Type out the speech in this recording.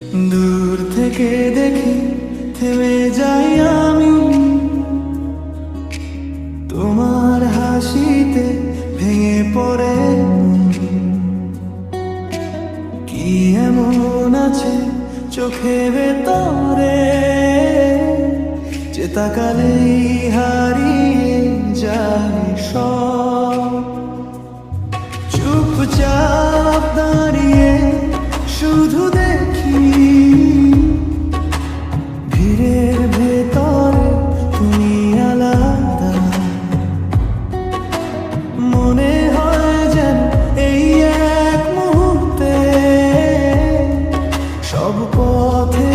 দূর থেকে দেখি থেমে যাই আমি তোমার হাসিতে ভেঙে পড়ে কি এমন আছে চোখে ভেতরে যে তাকালেই হারিয়ে যায় সব চুপচাপ দাঁড়িয়ে শুধু দেখি ভিড়ের ভেতরে তুমি আলাদা মনে হয় যেন এই এক মুহূর্তে সব পথে